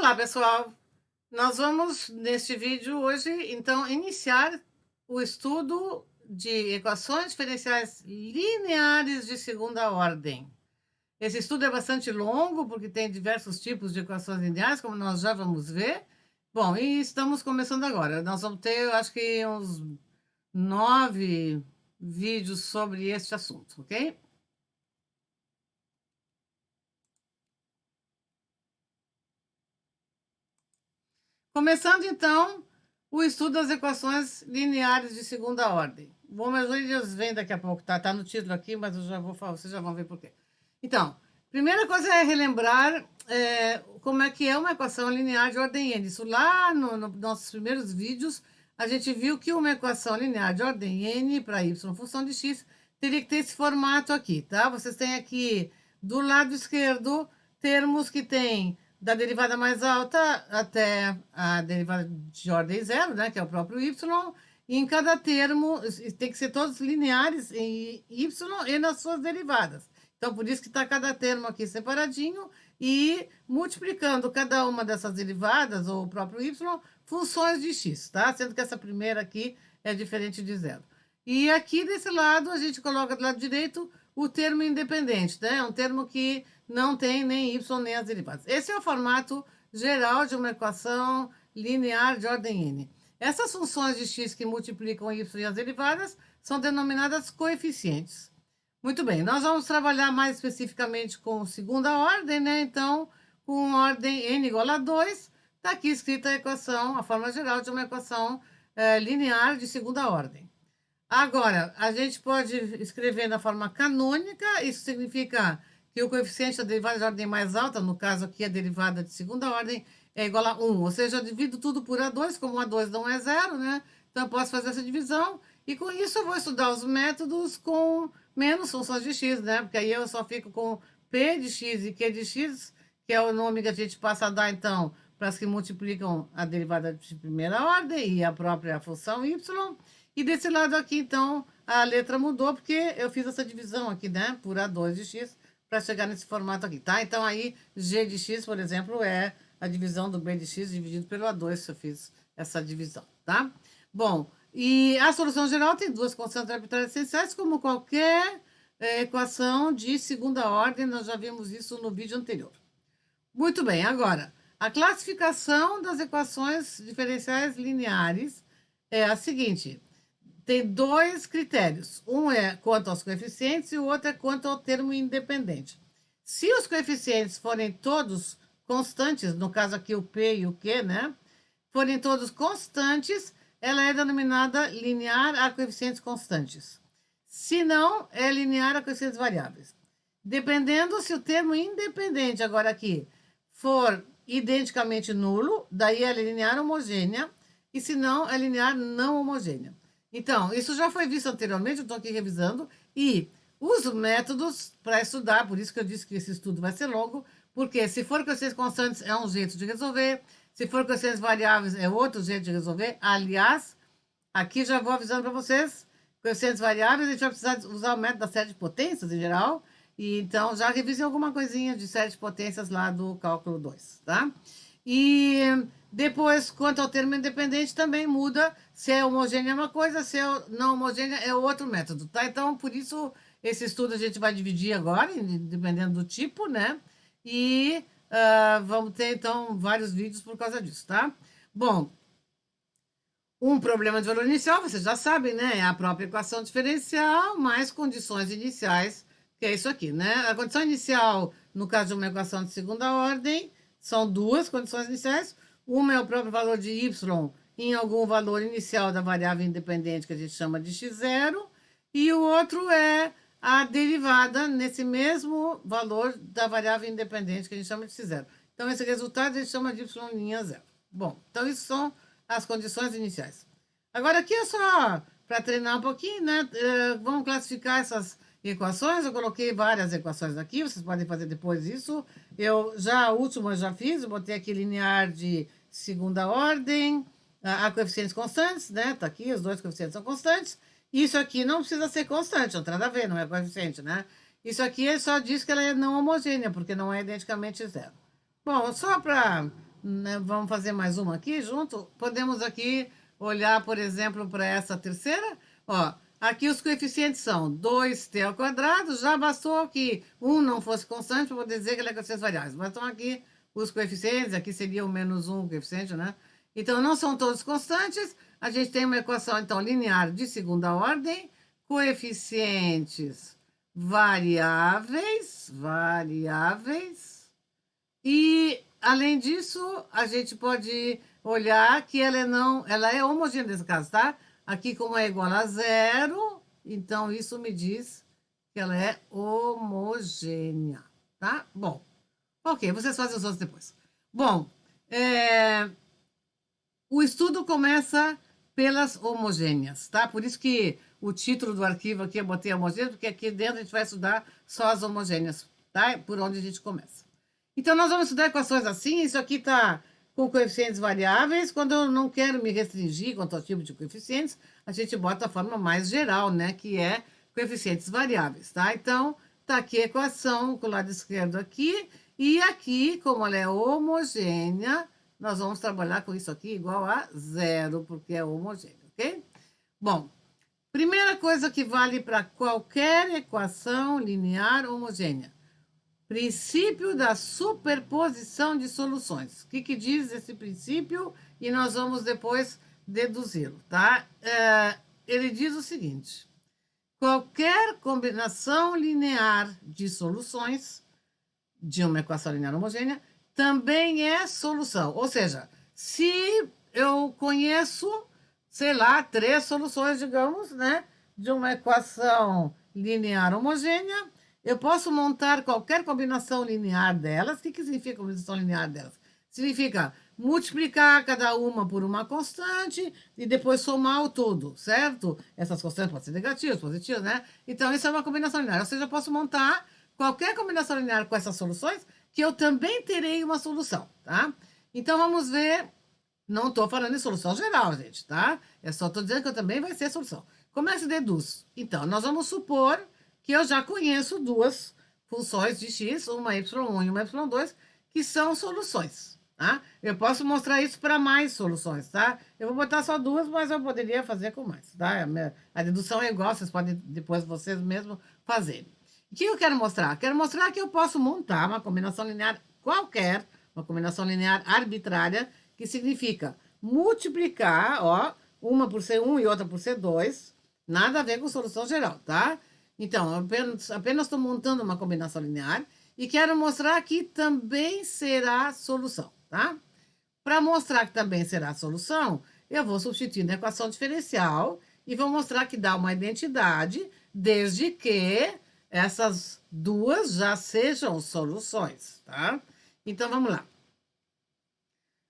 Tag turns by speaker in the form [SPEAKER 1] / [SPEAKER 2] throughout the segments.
[SPEAKER 1] Olá, pessoal! Nós vamos, neste vídeo hoje, então, iniciar o estudo de equações diferenciais lineares de segunda ordem. Esse estudo é bastante longo, porque tem diversos tipos de equações lineares, como nós já vamos ver. Bom, e estamos começando agora. Nós vamos ter, eu acho que uns 9 vídeos sobre este assunto, ok? Começando, então, o estudo das equações lineares de segunda ordem. Bom, mas eles vêm daqui a pouco, tá? Tá no título aqui, mas eu já vou falar, vocês já vão ver por quê. Então, primeira coisa é relembrar como é que é uma equação linear de ordem n. Isso lá nos nossos primeiros vídeos, a gente viu que uma equação linear de ordem n para y função de x teria que ter esse formato aqui, tá? Vocês têm aqui do lado esquerdo termos que têm da derivada mais alta até a derivada de ordem zero, né, que é o próprio y, e em cada termo tem que ser todos lineares em y e nas suas derivadas. Então, por isso que está cada termo aqui separadinho e multiplicando cada uma dessas derivadas, ou o próprio y, funções de x, tá? Sendo que essa primeira aqui é diferente de zero. E aqui desse lado, a gente coloca do lado direito o termo independente, né? É um termo que não tem nem y nem as derivadas. Esse é o formato geral de uma equação linear de ordem n. Essas funções de x que multiplicam y e as derivadas são denominadas coeficientes. Muito bem, nós vamos trabalhar mais especificamente com segunda ordem, né? Então, com ordem n igual a 2, está aqui escrita a equação, a forma geral de uma equação linear de segunda ordem. Agora, a gente pode escrever na forma canônica, isso significa que o coeficiente da derivada de ordem mais alta, no caso aqui a derivada de segunda ordem, é igual a 1. Ou seja, eu divido tudo por A2, como A2 não é zero, né? Então, eu posso fazer essa divisão. E com isso, eu vou estudar os métodos com menos funções de x, né? Porque aí eu só fico com P de x e Q de x, que é o nome que a gente passa a dar, então, para as que multiplicam a derivada de primeira ordem e a própria função y. E desse lado aqui, então, a letra mudou, porque eu fiz essa divisão aqui, né? Por A2 de x, para chegar nesse formato aqui, tá? Então, aí, G de x, por exemplo, é a divisão do B de x dividido pelo A2, se eu fiz essa divisão, tá? Bom, e a solução geral tem duas constantes arbitrárias essenciais, como qualquer equação de segunda ordem, nós já vimos isso no vídeo anterior. Muito bem, agora, a classificação das equações diferenciais lineares é a seguinte: tem dois critérios. Um é quanto aos coeficientes e o outro é quanto ao termo independente. Se os coeficientes forem todos constantes, no caso aqui o P e o Q, né? Forem todos constantes, ela é denominada linear a coeficientes constantes. Se não, é linear a coeficientes variáveis. Dependendo se o termo independente, agora aqui, for identicamente nulo, daí é linear homogênea, e se não, é linear não homogênea. Então, isso já foi visto anteriormente, eu estou aqui revisando, e uso métodos para estudar, por isso que eu disse que esse estudo vai ser longo, porque se for coeficientes constantes é um jeito de resolver, se for coeficientes variáveis é outro jeito de resolver. Aliás, aqui já vou avisando para vocês, coeficientes variáveis, a gente vai precisar usar o método da série de potências em geral, e então já revisei alguma coisinha de série de potências lá do cálculo 2, tá? E depois, quanto ao termo independente, também muda. Se é homogênea é uma coisa, se é não homogênea é outro método, tá? Então, por isso, esse estudo a gente vai dividir agora, dependendo do tipo, né? E vamos ter, então, vários vídeos por causa disso, tá? Bom, um problema de valor inicial, vocês já sabem, né? É a própria equação diferencial mais condições iniciais, que é isso aqui, né? A condição inicial, no caso de uma equação de segunda ordem, são duas condições iniciais. Uma é o próprio valor de y em algum valor inicial da variável independente que a gente chama de x0, e o outro é a derivada nesse mesmo valor da variável independente que a gente chama de x0. Então, esse resultado a gente chama de y'0. Bom, então isso são as condições iniciais. Agora, aqui é só para treinar um pouquinho, né? Vamos classificar essas equações. Eu coloquei várias equações aqui, vocês podem fazer depois isso. A última eu já fiz, eu botei aqui linear de segunda ordem, a coeficientes constantes, né? Tá aqui, os dois coeficientes são constantes. Isso aqui não precisa ser constante, não tem nada a ver, não é coeficiente, né? Isso aqui só diz que ela é não homogênea, porque não é identicamente zero. Bom, só para né, vamos fazer mais uma aqui junto? Podemos aqui olhar, por exemplo, para essa terceira. Ó, aqui os coeficientes são 2t ao quadrado, já bastou que um não fosse constante para poder dizer que ele é coeficiente variáveis. Mas estão aqui os coeficientes, aqui seria o menos um coeficiente, né? Então, não são todos constantes. A gente tem uma equação, então, linear de segunda ordem, coeficientes variáveis, e, além disso, a gente pode olhar que ela é homogênea nesse caso, tá? Aqui, como é igual a zero, então isso me diz que ela é homogênea, tá? Bom, ok, vocês fazem os outros depois. Bom, o estudo começa pelas homogêneas, tá? Por isso que o título do arquivo aqui eu botei homogêneas, porque aqui dentro a gente vai estudar só as homogêneas, tá? Por onde a gente começa. Então, nós vamos estudar equações assim, isso aqui está com coeficientes variáveis. Quando eu não quero me restringir quanto ao tipo de coeficientes, a gente bota a forma mais geral, né? Que é coeficientes variáveis, tá? Então, tá aqui a equação com o lado esquerdo aqui, e aqui, como ela é homogênea, nós vamos trabalhar com isso aqui igual a zero, porque é homogêneo, ok? Bom, primeira coisa que vale para qualquer equação linear homogênea. Princípio da superposição de soluções. O que diz esse princípio? E nós vamos depois deduzi-lo, tá? Ele diz o seguinte: qualquer combinação linear de soluções de uma equação linear homogênea também é solução. Ou seja, se eu conheço, sei lá, 3 soluções, digamos, né, de uma equação linear homogênea, eu posso montar qualquer combinação linear delas. O que significa combinação linear delas? Significa multiplicar cada uma por uma constante e depois somar o todo, certo? Essas constantes podem ser negativas, positivas, né? Então, isso é uma combinação linear. Ou seja, eu posso montar qualquer combinação linear com essas soluções que eu também terei uma solução, tá? Então, vamos ver. Não estou falando em solução geral, gente, tá? Eu só estou dizendo que eu também vai ser solução. Como é que se deduz? Então, nós vamos supor que eu já conheço duas funções de x, uma y1 e uma y2, que são soluções, tá? Eu posso mostrar isso para mais soluções, tá? Eu vou botar só duas, mas eu poderia fazer com mais, tá? A dedução é igual, vocês podem depois vocês mesmos fazerem. O que eu quero mostrar? Quero mostrar que eu posso montar uma combinação linear qualquer, uma combinação linear arbitrária, que significa multiplicar, ó, uma por C1 e outra por C2, nada a ver com solução geral, tá? Então, apenas estou montando uma combinação linear e quero mostrar que também será solução, tá? Para mostrar que também será solução, eu vou substituir na equação diferencial e vou mostrar que dá uma identidade, desde que essas duas já sejam soluções, tá? Então, vamos lá.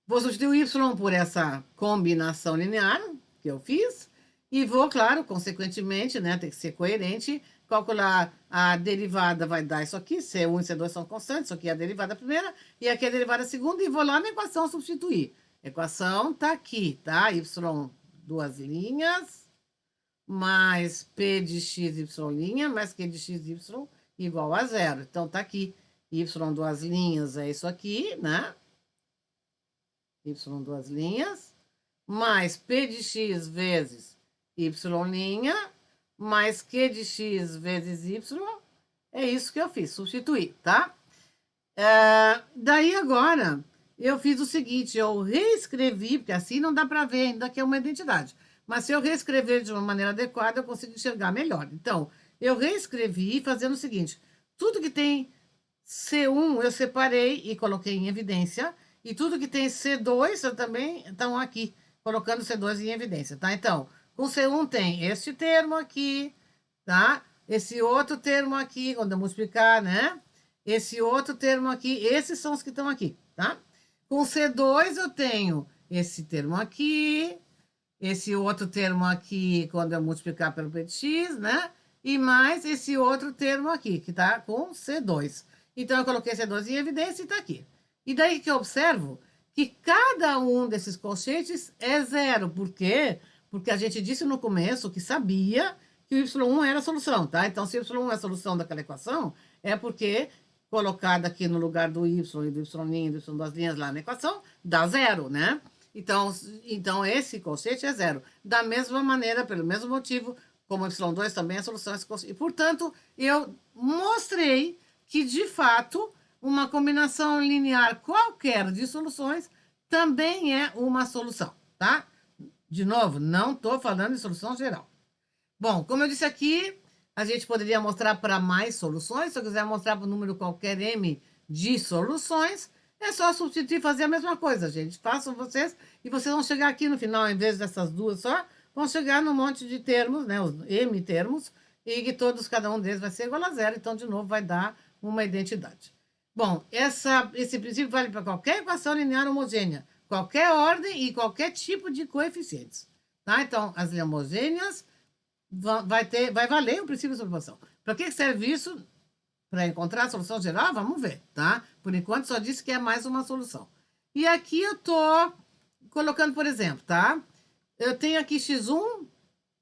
[SPEAKER 1] Vou substituir o y por essa combinação linear que eu fiz e vou, claro, consequentemente, né, tem que ser coerente, calcular a derivada vai dar isso aqui, C1 e C2 são constantes, isso aqui é a derivada primeira e aqui é a derivada segunda, e vou lá na equação substituir. A equação tá aqui, tá? Y, duas linhas, mais P de x, y', mais Q de x, y, igual a zero. Então, tá aqui. Y, duas linhas, é isso aqui, né? Y, duas linhas, mais P de x vezes y', mais Q de x vezes y, é isso que eu fiz, substituir, tá? Daí agora, eu fiz o seguinte, eu reescrevi, porque assim não dá para ver ainda que é uma identidade, mas se eu reescrever de uma maneira adequada, eu consigo enxergar melhor. Então, eu reescrevi fazendo o seguinte, tudo que tem C1 eu separei e coloquei em evidência, e tudo que tem C2 eu também estão aqui, colocando C2 em evidência, tá? Então, com C1 tem este termo aqui, tá? Esse outro termo aqui, quando eu multiplicar, né? Esse outro termo aqui, esses são os que estão aqui, tá? Com C2 eu tenho esse termo aqui, esse outro termo aqui, quando eu multiplicar pelo P de x, né? E mais esse outro termo aqui, que tá com C2. Então, eu coloquei C2 em evidência e tá aqui. E daí que eu observo que cada um desses colchetes é zero. Por quê? Porque a gente disse no começo que sabia que o y1 era a solução, tá? Então, se o y1 é a solução daquela equação, é porque colocada aqui no lugar do y e do y', do y das linhas lá na equação, dá zero, né? Então esse colchete é zero. Da mesma maneira, pelo mesmo motivo, como y2 também é solução desse colchete. E, portanto, eu mostrei que, de fato, uma combinação linear qualquer de soluções também é uma solução, tá? De novo, não estou falando de solução geral. Bom, como eu disse aqui, a gente poderia mostrar para mais soluções. Se eu quiser mostrar para um número qualquer m de soluções, é só substituir e fazer a mesma coisa, gente. Façam vocês e vocês vão chegar aqui no final, em vez dessas duas só, vão chegar num monte de termos, né, os m termos, e que todos, cada um deles vai ser igual a zero, então, de novo, vai dar uma identidade. Bom, esse princípio vale para qualquer equação linear homogênea, qualquer ordem e qualquer tipo de coeficientes, tá? Então, as homogêneas vai valer o princípio de superposição. Para que serve isso? Para encontrar a solução geral? Vamos ver, tá? Por enquanto, só disse que é mais uma solução. E aqui eu tô colocando, por exemplo, tá? Eu tenho aqui x1,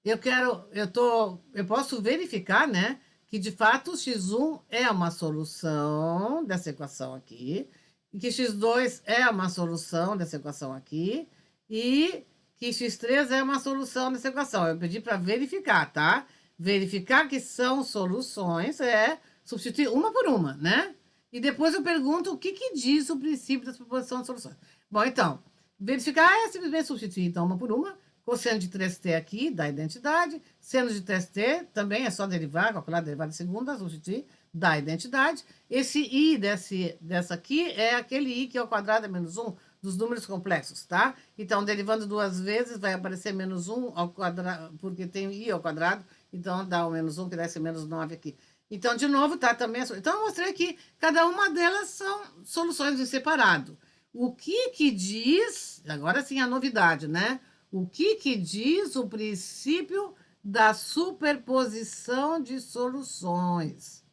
[SPEAKER 1] eu posso verificar, né? Que, de fato, x1 é uma solução dessa equação aqui, e que x2 é uma solução dessa equação aqui, e que x3 é uma solução dessa equação. Eu pedi para verificar, tá? Verificar que são soluções é substituir uma por uma, né? E depois eu pergunto o que diz o princípio da superposição de soluções. Bom, então, verificar é simplesmente substituir, então, uma por uma. Cosseno de 3t aqui dá identidade. Seno de 3t também é só derivar, calcular a derivada de segunda, substituir, dá identidade. Esse i dessa aqui é aquele i que é ao quadrado é menos 1 dos números complexos, tá? Então, derivando duas vezes, vai aparecer menos 1 ao quadrado, porque tem i ao quadrado, então dá o menos 1, que deve ser menos 9 aqui. Então, de novo, tá também... Então, eu mostrei que cada uma delas são soluções em separado. O que diz... Agora sim a novidade, né? O que diz o princípio da superposição de soluções?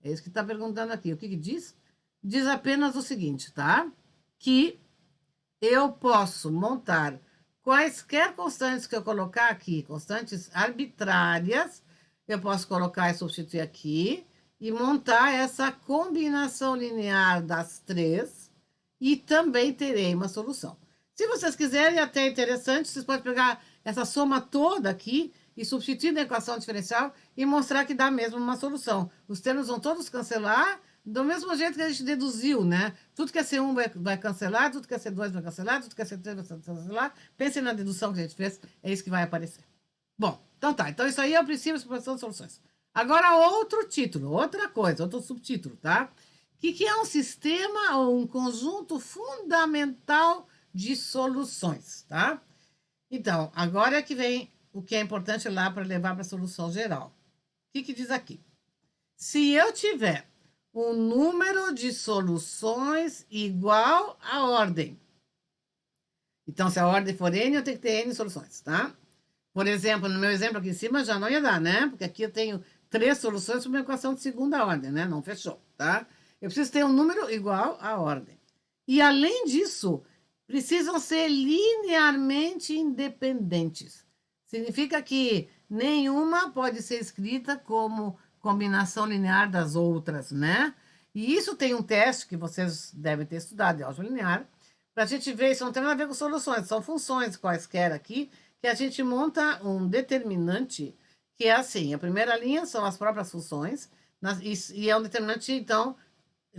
[SPEAKER 1] É isso que está perguntando aqui. O que diz? Diz apenas o seguinte, tá? Que eu posso montar quaisquer constantes que eu colocar aqui, constantes arbitrárias, eu posso colocar e substituir aqui, e montar essa combinação linear das três, e também terei uma solução. Se vocês quiserem, até interessante, vocês podem pegar essa soma toda aqui e substituir na equação diferencial e mostrar que dá mesmo uma solução. Os termos vão todos cancelar, do mesmo jeito que a gente deduziu, né? Tudo que é C1 vai cancelar, tudo que é C2 vai cancelar, tudo que é C3 vai cancelar. Pensem na dedução que a gente fez, é isso que vai aparecer. Bom, então tá. Então isso aí é o princípio da superposição de soluções. Agora, outro título, outra coisa, outro subtítulo, tá? O que é um sistema ou um conjunto fundamental de soluções, tá? Então, agora é que vem o que é importante lá para levar para a solução geral. O que diz aqui? Se eu tiver um número de soluções igual à ordem. Então, se a ordem for n, eu tenho que ter n soluções, tá? Por exemplo, no meu exemplo aqui em cima já não ia dar, né? Porque aqui eu tenho 3 soluções para uma equação de segunda ordem, né? Não fechou, tá? Eu preciso ter um número igual à ordem. E, além disso, precisam ser linearmente independentes. Significa que nenhuma pode ser escrita como combinação linear das outras, né? E isso tem um teste que vocês devem ter estudado de álgebra linear, para a gente ver, isso não tem nada a ver com soluções, são funções quaisquer aqui, que a gente monta um determinante, que é assim, a primeira linha são as próprias funções, e é um determinante, então,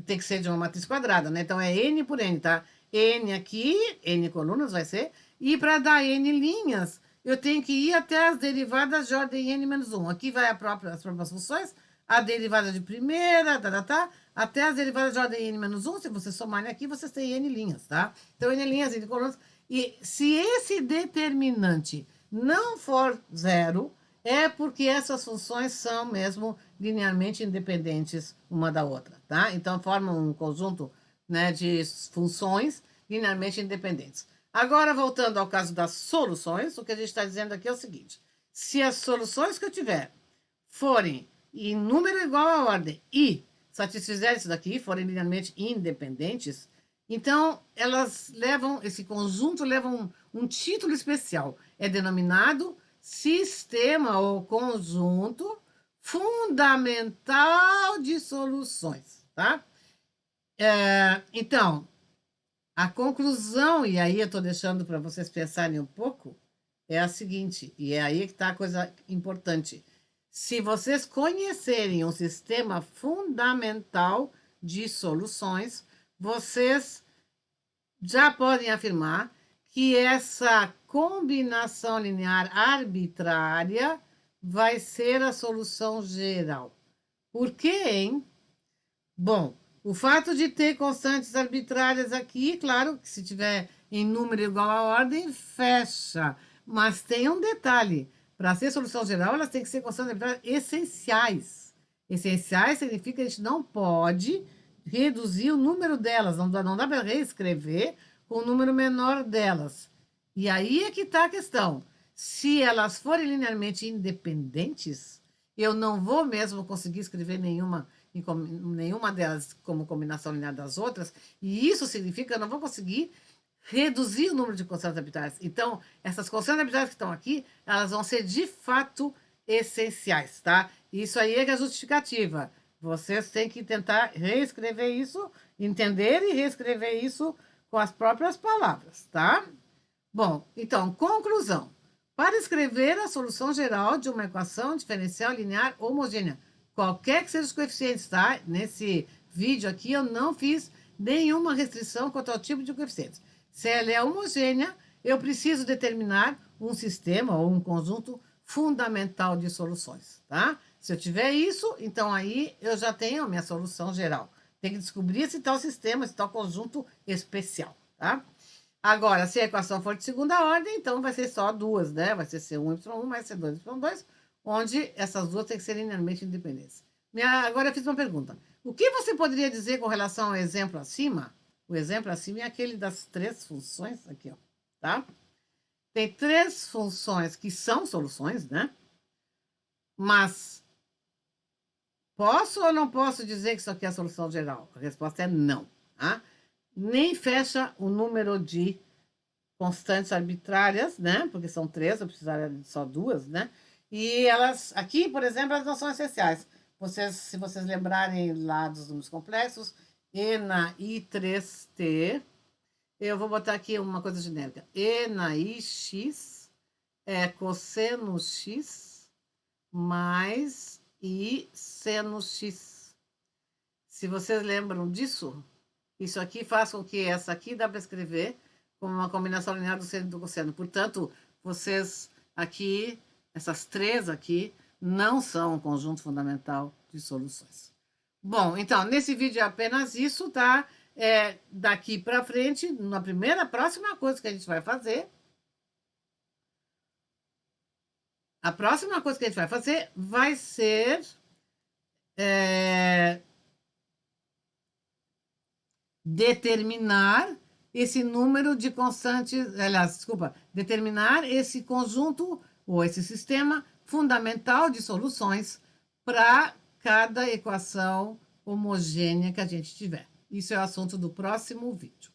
[SPEAKER 1] tem que ser de uma matriz quadrada, né? Então, é n por n, tá? N aqui, n colunas vai ser, e para dar n linhas, eu tenho que ir até as derivadas de ordem n menos 1. Aqui vai as próprias funções, a derivada de primeira, até as derivadas de ordem n menos 1. Se vocês somarem aqui, vocês têm n linhas, tá? Então, n linhas, n colunas. E se esse determinante não for zero, é porque essas funções são mesmo linearmente independentes uma da outra, tá? Então, formam um conjunto, né, de funções linearmente independentes. Agora, voltando ao caso das soluções, o que a gente está dizendo aqui é o seguinte: se as soluções que eu tiver forem em número igual à ordem e satisfizerem isso daqui, forem linearmente independentes, então elas levam, esse conjunto leva um título especial. É denominado sistema ou conjunto fundamental de soluções, tá? Então, a conclusão, e aí eu estou deixando para vocês pensarem um pouco, é a seguinte, e é aí que está a coisa importante. Se vocês conhecerem um sistema fundamental de soluções, vocês já podem afirmar que essa combinação linear arbitrária vai ser a solução geral. Por quê, hein? Bom, o fato de ter constantes arbitrárias aqui, claro que se tiver em número igual à ordem, fecha. Mas tem um detalhe: para ser solução geral, elas têm que ser constantes arbitrárias essenciais. Essenciais significa que a gente não pode reduzir o número delas, não dá para reescrever com o número menor delas. E aí é que está a questão. Se elas forem linearmente independentes, eu não vou mesmo conseguir escrever nenhuma delas como combinação linear das outras, e isso significa que eu não vou conseguir reduzir o número de constantes arbitrárias. Então, essas constantes arbitrárias que estão aqui, elas vão ser de fato essenciais, tá? Isso aí é que é a justificativa. Vocês têm que tentar reescrever isso, entender e reescrever isso com as próprias palavras, tá? Bom, então, conclusão. Para escrever a solução geral de uma equação diferencial linear homogênea, qualquer que seja os coeficientes, tá? Nesse vídeo aqui eu não fiz nenhuma restrição quanto ao tipo de coeficientes. Se ela é homogênea, eu preciso determinar um sistema ou um conjunto fundamental de soluções, tá? Se eu tiver isso, então aí eu já tenho a minha solução geral. Tem que descobrir esse tal sistema, esse tal conjunto especial, tá? Agora, se a equação for de segunda ordem, então vai ser só duas, né? Vai ser C1, Y1 mais C2, Y2, onde essas duas têm que ser linearmente independentes. Agora eu fiz uma pergunta. O que você poderia dizer com relação ao exemplo acima? O exemplo acima é aquele das três funções, aqui, ó, tá? Tem três funções que são soluções, né? Mas posso ou não posso dizer que isso aqui é a solução geral? A resposta é não, tá? Nem fecha o número de constantes arbitrárias, né? Porque são três, eu precisaria de só duas, né? E elas, aqui, por exemplo, elas não são essenciais. Se vocês lembrarem lá dos números complexos, E na I3T, eu vou botar aqui uma coisa genérica. E na IX é cosseno X mais I seno X. Se vocês lembram disso, isso aqui faz com que essa aqui dá para escrever como uma combinação linear do seno e do cosseno. Portanto, vocês aqui, essas três aqui, não são um conjunto fundamental de soluções. Bom, então, nesse vídeo é apenas isso, tá? Daqui para frente, na próxima coisa que a gente vai fazer, a próxima coisa que a gente vai fazer vai ser determinar esse número de constantes, aliás, desculpa, determinar esse conjunto ou esse sistema fundamental de soluções para cada equação homogênea que a gente tiver. Isso é o assunto do próximo vídeo.